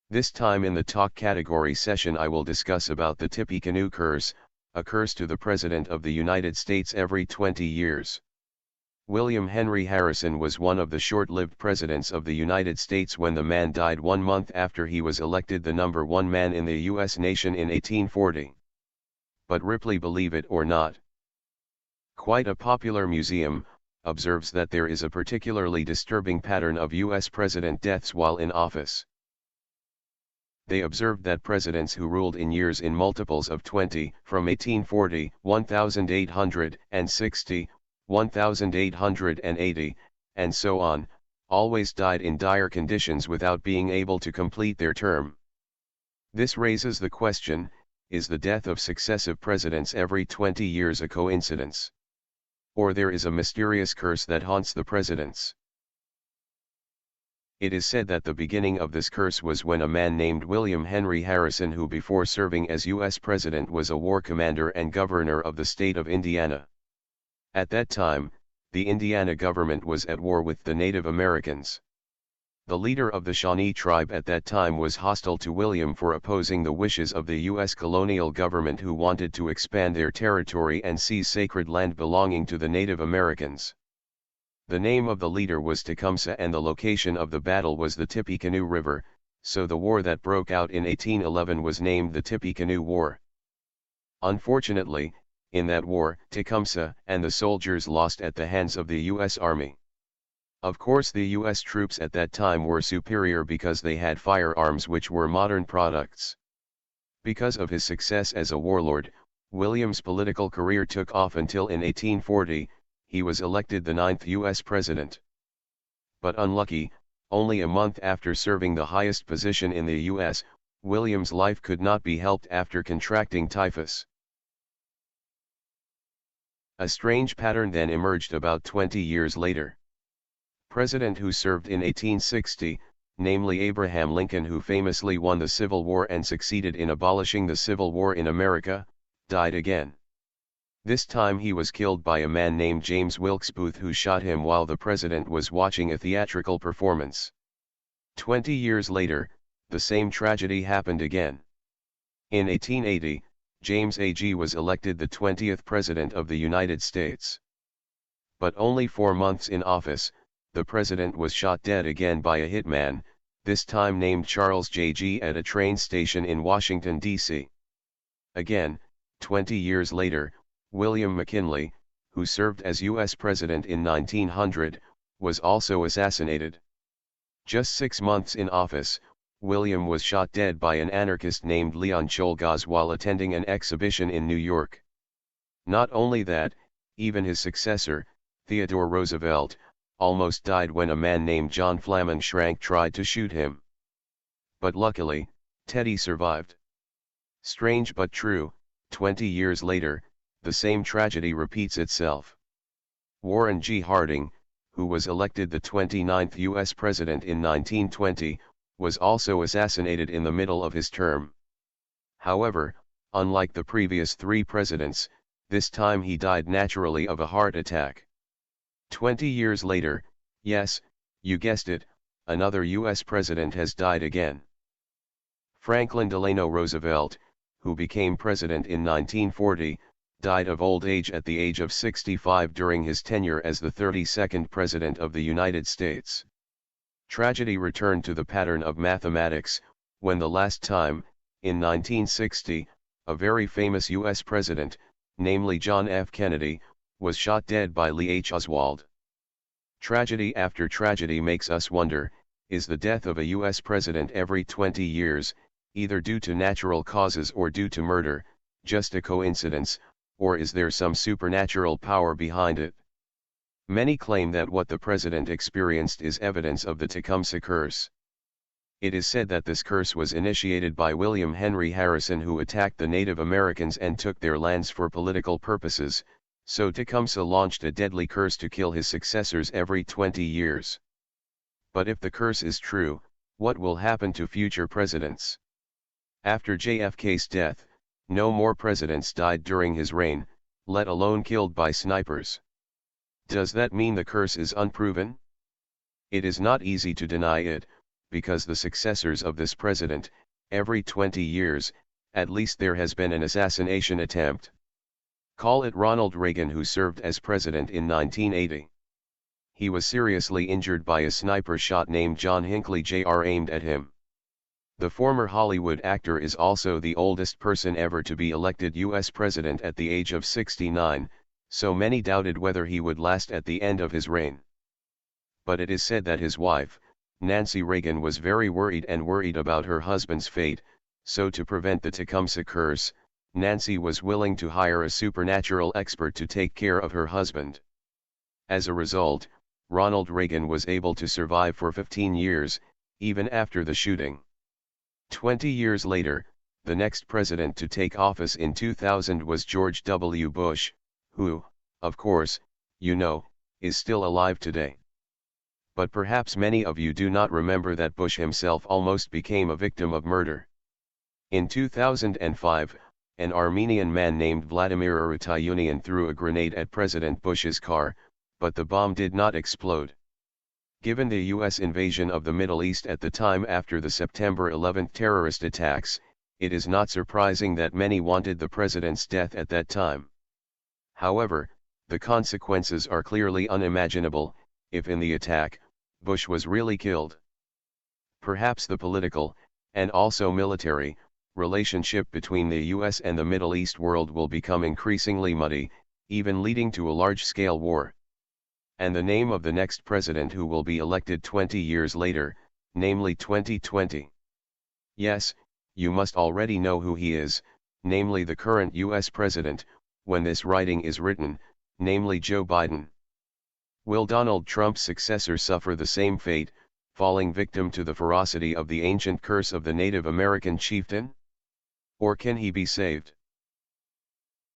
This time in the talk category session I will discuss about the Tippecanoe curse, a curse to the President of the United States every 20 years. William Henry Harrison was one of the short-lived presidents of the United States when the man died 1 month after he was elected the number one man in the U.S. nation in 1840. But Ripley, believe it or not, quite a popular museum, observes that there is a particularly disturbing pattern of U.S. president deaths while in office. They observed that presidents who ruled in years in multiples of 20, from 1840, 1860, 1880, and so on, always died in dire conditions without being able to complete their term. This raises the question, is the death of successive presidents every 20 years a coincidence? Or there is a mysterious curse that haunts the presidents? It is said that the beginning of this curse was when a man named William Henry Harrison, who before serving as U.S. President was a war commander and governor of the state of Indiana. At that time, the Indiana government was at war with the Native Americans. The leader of the Shawnee tribe at that time was hostile to William for opposing the wishes of the U.S. colonial government, who wanted to expand their territory and seize sacred land belonging to the Native Americans. The name of the leader was Tecumseh and the location of the battle was the Tippecanoe River, so the war that broke out in 1811 was named the Tippecanoe War. Unfortunately, in that war, Tecumseh and the soldiers lost at the hands of the U.S. Army. Of course, the U.S. troops at that time were superior because they had firearms which were modern products. Because of his success as a warlord, William's political career took off until in 1840, he was elected the 9th U.S. President. But unlucky, only a month after serving the highest position in the U.S., William's life could not be helped after contracting typhus. A strange pattern then emerged about 20 years later. President who served in 1860, namely Abraham Lincoln, who famously won the Civil War and succeeded in abolishing the Civil War in America, died again. This time he was killed by a man named James Wilkes Booth, who shot him while the president was watching a theatrical performance. 20 years later, the same tragedy happened again. In 1880, James A.G. was elected the 20th President of the United States. But only 4 months in office, the president was shot dead again by a hitman, this time named Charles J.G. at a train station in Washington, D.C. Again, 20 years later, William McKinley, who served as U.S. President in 1900, was also assassinated. Just 6 months in office, William was shot dead by an anarchist named Leon Czolgosz while attending an exhibition in New York. Not only that, even his successor, Theodore Roosevelt, almost died when a man named John Flammon Schrank tried to shoot him. But luckily, Teddy survived. Strange but true, 20 years later, the same tragedy repeats itself. Warren G. Harding, who was elected the 29th U.S. President in 1920, was also assassinated in the middle of his term. However, unlike the previous 3 presidents, this time he died naturally of a heart attack. 20 years later, yes, you guessed it, another U.S. president has died again. Franklin Delano Roosevelt, who became president in 1940, died of old age at the age of 65 during his tenure as the 32nd President of the United States. Tragedy returned to the pattern of mathematics, when the last time, in 1960, a very famous U.S. president, namely John F. Kennedy, was shot dead by Lee H. Oswald. Tragedy after tragedy makes us wonder, is the death of a U.S. president every 20 years, either due to natural causes or due to murder, just a coincidence, or is there some supernatural power behind it? Many claim that what the president experienced is evidence of the Tecumseh curse. It is said that this curse was initiated by William Henry Harrison, who attacked the Native Americans and took their lands for political purposes, so Tecumseh launched a deadly curse to kill his successors every 20 years. But if the curse is true, what will happen to future presidents? After JFK's death, no more presidents died during his reign, let alone killed by snipers. Does that mean the curse is unproven? It is not easy to deny it, because the successors of this president, every 20 years, at least there has been an assassination attempt. Call it Ronald Reagan, who served as president in 1980. He was seriously injured by a sniper shot named John Hinckley Jr. aimed at him. The former Hollywood actor is also the oldest person ever to be elected U.S. president at the age of 69, so many doubted whether he would last at the end of his reign. But it is said that his wife, Nancy Reagan, was very worried about her husband's fate, so to prevent the Tecumseh curse, Nancy was willing to hire a supernatural expert to take care of her husband. As a result, Ronald Reagan was able to survive for 15 years, even after the shooting. 20 years later, the next president to take office in 2000 was George W. Bush, who, of course, you know, is still alive today. But perhaps many of you do not remember that Bush himself almost became a victim of murder. In 2005, an Armenian man named Vladimir Arutayunian threw a grenade at President Bush's car, but the bomb did not explode. Given the U.S. invasion of the Middle East at the time after the September 11 terrorist attacks, it is not surprising that many wanted the president's death at that time. However, the consequences are clearly unimaginable, if in the attack, Bush was really killed. Perhaps the political, and also military, relationship between the US and the Middle East world will become increasingly muddy, even leading to a large-scale war. And the name of the next president who will be elected 20 years later, namely 2020. Yes, you must already know who he is, namely the current US president, when this writing is written, namely Joe Biden. Will Donald Trump's successor suffer the same fate, falling victim to the ferocity of the ancient curse of the Native American chieftain? Or can he be saved?